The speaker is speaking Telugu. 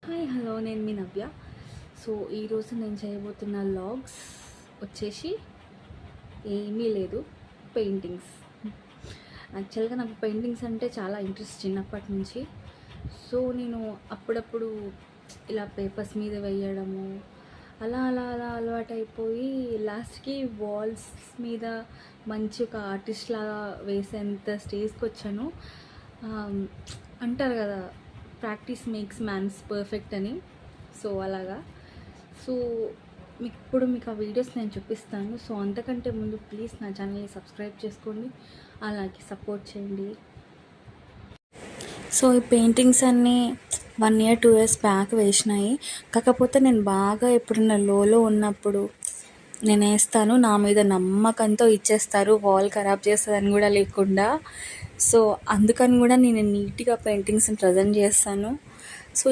హాయ్ హలో నేను మీ నవ్య. సో ఈరోజు నేను చేయబోతున్న లాగ్స్ వచ్చేసి ఏమీ లేదు, పెయింటింగ్స్. యాక్చువల్గా నాకు పెయింటింగ్స్ అంటే చాలా ఇంట్రెస్ట్ చిన్నప్పటి నుంచి. సో నేను అప్పుడప్పుడు ఇలా పేపర్స్ మీద వేయడము అలా అలా అలా అలవాటైపోయి లాస్ట్కి వాల్స్ మీద మంచి ఒక ఆర్టిస్ట్ లాగా వేసేంత స్టేజ్కి వచ్చాను. అంటారు కదా, ప్రాక్టీస్ మేక్స్ మ్యాన్స్ పర్ఫెక్ట్ అని. సో అలాగా. సో మీకు ఆ వీడియోస్ నేను చూపిస్తాను. సో అంతకంటే ముందు ప్లీజ్ నా ఛానల్ని సబ్స్క్రైబ్ చేసుకోండి, అలాగే సపోర్ట్ చేయండి. సో ఈ పెయింటింగ్స్ అన్నీ 1 year 2 years బ్యాక్ వేసినాయి. కాకపోతే నేను బాగా ఎప్పుడన్నా లోలో ఉన్నప్పుడు నేను వేస్తాను, నా మీద నమ్మకంతో ఇచ్చేస్తారు, వాల్ ఖరాబ్ చేస్తుందని కూడా లేకుండా. సో అందుకని కూడా నేను నీట్గా పెయింటింగ్స్ని ప్రజెంట్ చేస్తాను. సో ఈ